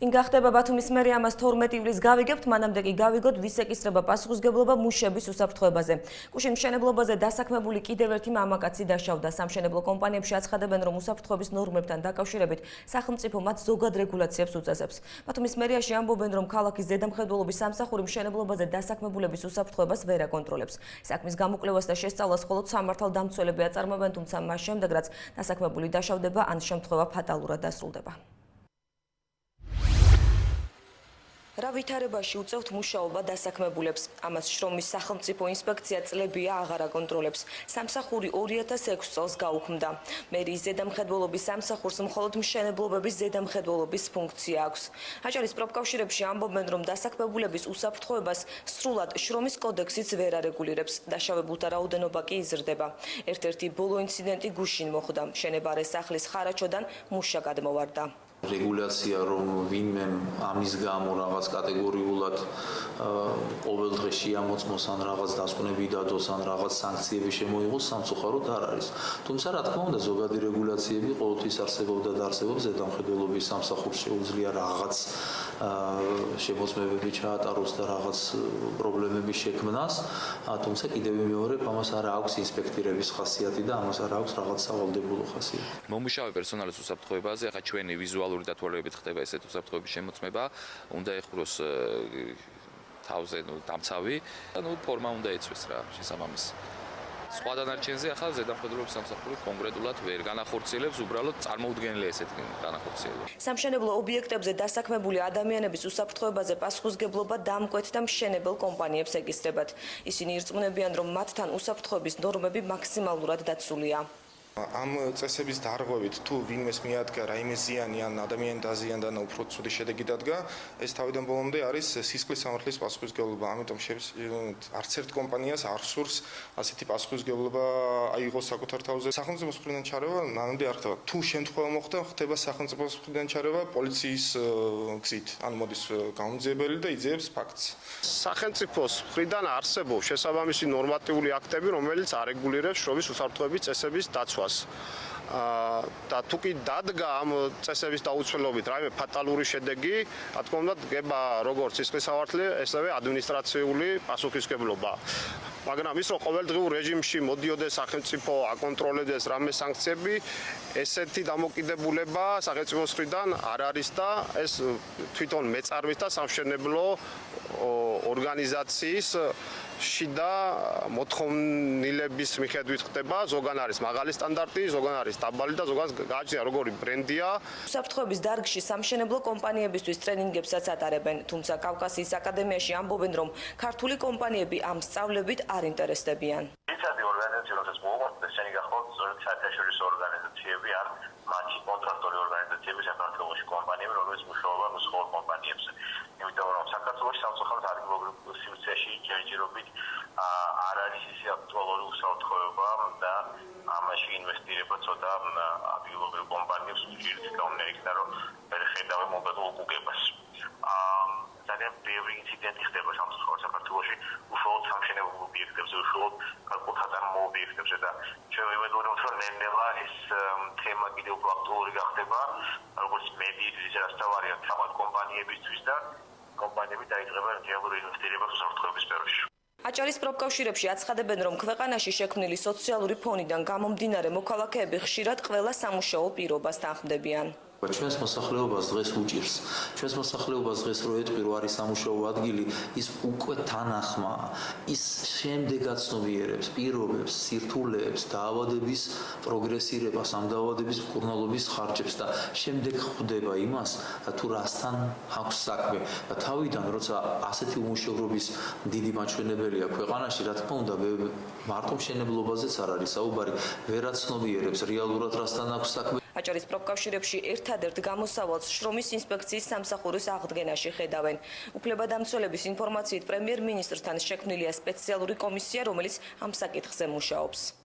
Იმ გახდება ბათუმის მერია ამას 12 ივლისს გავიგებთ, მანამდე კი გავიგოთ ვის ეკისრება პასუხისმგებლობა მუშების უსაფრთხოებაზე. Კუშინ მშენებლობაზე დასაქმებული კიდევ ერთი მამაკაცი დაშავდა. სამშენებლო კომპანიებში აცხადებენ, რომ უსაფრთხოების ნორმებთან დაკავშირებით სახელმწიფო მათ ზოგად რეგულაციებს უწესებს. ბათუმის მერიაში ამბობენ, რომ ქალაქის ზედამხედველობის სამსახური მშენებლობაზე დასაქმებულების უსაფრთხოებას ვერ აკონტროლებს. საქმის გამოკვლევას და შესწავლას მხოლოდ სამართალდამცველები აწარმოებენ, თუმცა მას შემდეგ რაც დასაქმებული დაშავდება, ან შემთხვევა ფატალურად დასრულდება. რა ვითარებაში უწევთ მუშაობა დასაქმებულებს? ამას შრომის სახელმწიფო ინსპექცია წლებია აღარ აკონტროლებს. სამსახური 2006 წელს გაუქმდა. მერიის ზედამხედველობის სამსახურს მხოლოდ მშენებლობების ზედამხედველობის ფუნქცია აქვს. აჭარის პროფკავშირებში ამბობენ, რომ დასაქმებულების უსაფრთხოებას სრულად შრომის კოდექსიც ვერ არეგულირებს. დაშავებულთა რაოდენობა კი იზრდება. ერთ-ერთი ბოლო ინციდენტი გუშინ მოხდა. მშენებარე სახლის ხარაჩოდან მუშა გადმოვარდა. რეგულაცია რომ ვინმე ამის გამო რაღაც კატეგორიულად ყოველ დღე შეამოწმოს ან რაღაც დასკვნები დადოს ან რაღაც სანქციები შემოიღოს სამწუხაროდ არ არის. თუმცა რა თქმა უნდა ზოგადი რეგულაციები ყოველთვის არსებობდა და არსებობს ზედამხედველობის სამსახურს შეუძლია რაღაც შემოწმებები ჩაატაროს და რაღაც პრობლემების შექმნას, თუმცა კიდევ ვიმეორებ, ამას არ აქვს ინსპექტირების ხასიათი და ამას არ აქვს რაღაც სავალდებულო ხასიათი. მომუშავე პერსონალის უსაფრთხოებაზე ახლა ჩვენი ვიზუალური დათვალიერებით ხდება ესეთ უსაფრთხოების შემოწმება, უნდა ეხუროს თავზე დამცავი, ფორმა უნდა ეცვეს რა, შესაბამისი. სხვა დანარჩენზე ახლა ზედამხედველობის სამსახური კონკრეტულად ვერ განახორციელებს, უბრალოდ წარმოუდგენელია ესეთი განახორციელება. სამშენებლო ობიექტებზე დასაქმებული ადამიანების უსაფრთხოებაზე პასუხისმგებლობა დამკვეთ და მშენებელ კომპანიებს ეკისრებათ. ისინი ირწმუნებიან, რომ მათთან უსაფრთხოების ნორმები მაქსიმალურად დაცულია. ამ წესების დარღვევით თუ ვინმეს მიადგა რაიმე ზიანი ან ადამიანი დაზიანდა და უფრო ცუდი შედეგი დადგა, ეს თავიდან ბოლომდე არის სისხლის სამართლის პასუხისმგებლობა. ამიტომ არც ერთ კომპანიას არ სურს ასეთი პასუხისმგებლობა აიღოს საკუთარ თავზე. სახელმწიფოს მხრიდან ჩარევა მანამდე არ ხდება. თუ შემთხვევა მოხდა, ხდება სახელმწიფოს მხრიდან ჩარევა პოლიციის გზით. ან მოდის გამომძიებელი და იძიებს ფაქტს. სახელმწიფოს მხრიდან არსებობს შესაბამისი ნორმატიული აქტები, რომელიც არეგულირებს შრომის უსაფრთხოების წესების დაცვას. და თუ კი დადგა ამ წესების დაუცველობით რაიმე ფატალური შედეგი, რა თქმა უნდა, დგება როგორც სისხლის სამართლი, ესევე ადმინისტრაციული პასუხისმგებლობა. მაგრამ ის რომ ყოველდღიურ რეჟიმში მოდიოდეს სახელმწიფო აკონტროლებს რამე სანქციები, ესეთი დამოკიდებულება სახელმწიფოს მხრიდან არ არის და ეს თვითონ მეწარვის და სამშენებლო ორგანიზაციის შიდა მოთხოვნილების მიხედვით ხდება, ზოგან არის მაღალი სტანდარტი, ზოგან არის დაბალი და ზოგან გააჩნია როგორი ბრენდია. უსაფრთხოების დარგში სამშენებლო კომპანიებისთვის ტრენინგებსაც ატარებენ, თუმცა კავკასიის აკადემიაში ამბობენ, რომ ქართული კომპანიები ამ სწავლებით არ ინტერესდებიან. ისეთი ორგანიზაცია, რომელსაც მოუწოდებს შენი გახოთ, საერთაშორისო ორგანიზაციები ან მათი კონტრაქტორი ორგანიზაციები საქართველოში კომპანიები, რომელიც მუშაობენ მსხვილ კომპანიებზე. იმიტომ რომ საქართველოში სამწუხაროდ ადგილობრივ სივრცეში ჯერჯერობით არ არის ისე აქტუალური უსაფრთხოება და ამაში ინვესტირება ცოტა ადგილობრივ კომპანიებს უჭირს გამომდინარე რომ ვერ ხედავენ მომდევნო უკუგებას. ძალიან ბევრი ინციდენტი ხდება სამწუხაროდ საქართველოში უშუალოდ სამშენებლო ობიექტებზე, უშუალოდ კალკულატარ ობიექტებზე და ჩვენ ვიმედოვნებთ რომ ნელ-ნელა ეს თემა კიდევ უფრო აქტუალური გახდება, როგორც მედიის რასთავარია თავად კომპანიებისთვის და კომპანიები დაიწყებენ რეალურ ინვესტირებას უსაფრთხოების სფეროში. აჭარის პროფკავშირებში აცხადებენ, რომ ქვეყანაში შექმნილი სოციალური ფონიდან გამომდინარე მოქალაქეები ხშირად ყველა სამუშაო პირობას თანხმდებიან. ჩვენს მოსახლეობას დღეს უჭირს. ჩვენს მოსახლეობას დღეს რო ეტყვი რომ არის სამუშაო ადგილი, ის უკვე თანახმა, ის შემდეგაც ცნობიერებს პირობებს, სირთულეებს, დაავადების პროგრესირებას, ამ დაავადების მკურნალობის ხარჯებს და შემდეგ ხვდება იმას, თუ რასთან აქვს საქმე. და თავიდან როცა ასეთი უმუშევრობის დიდი მაჩვენებელია ქვეყანაში, რა თქმა უნდა, მარტო მშენებლობაზეც არ არის საუბარი, ვერაცნობიერებს რეალურად რასთან აქვს საქმე. აჭარის პროფკავშირებში ერთადერთ გამოსავალს შრომის ინსპექციის სამსახურის აღდგენაში ხედავენ. უფლებადამცველების ინფორმაციით პრემიერ-მინისტრთან შექმნილია სპეციალური კომისია, რომელიც ამ საკითხზე მუშაობს.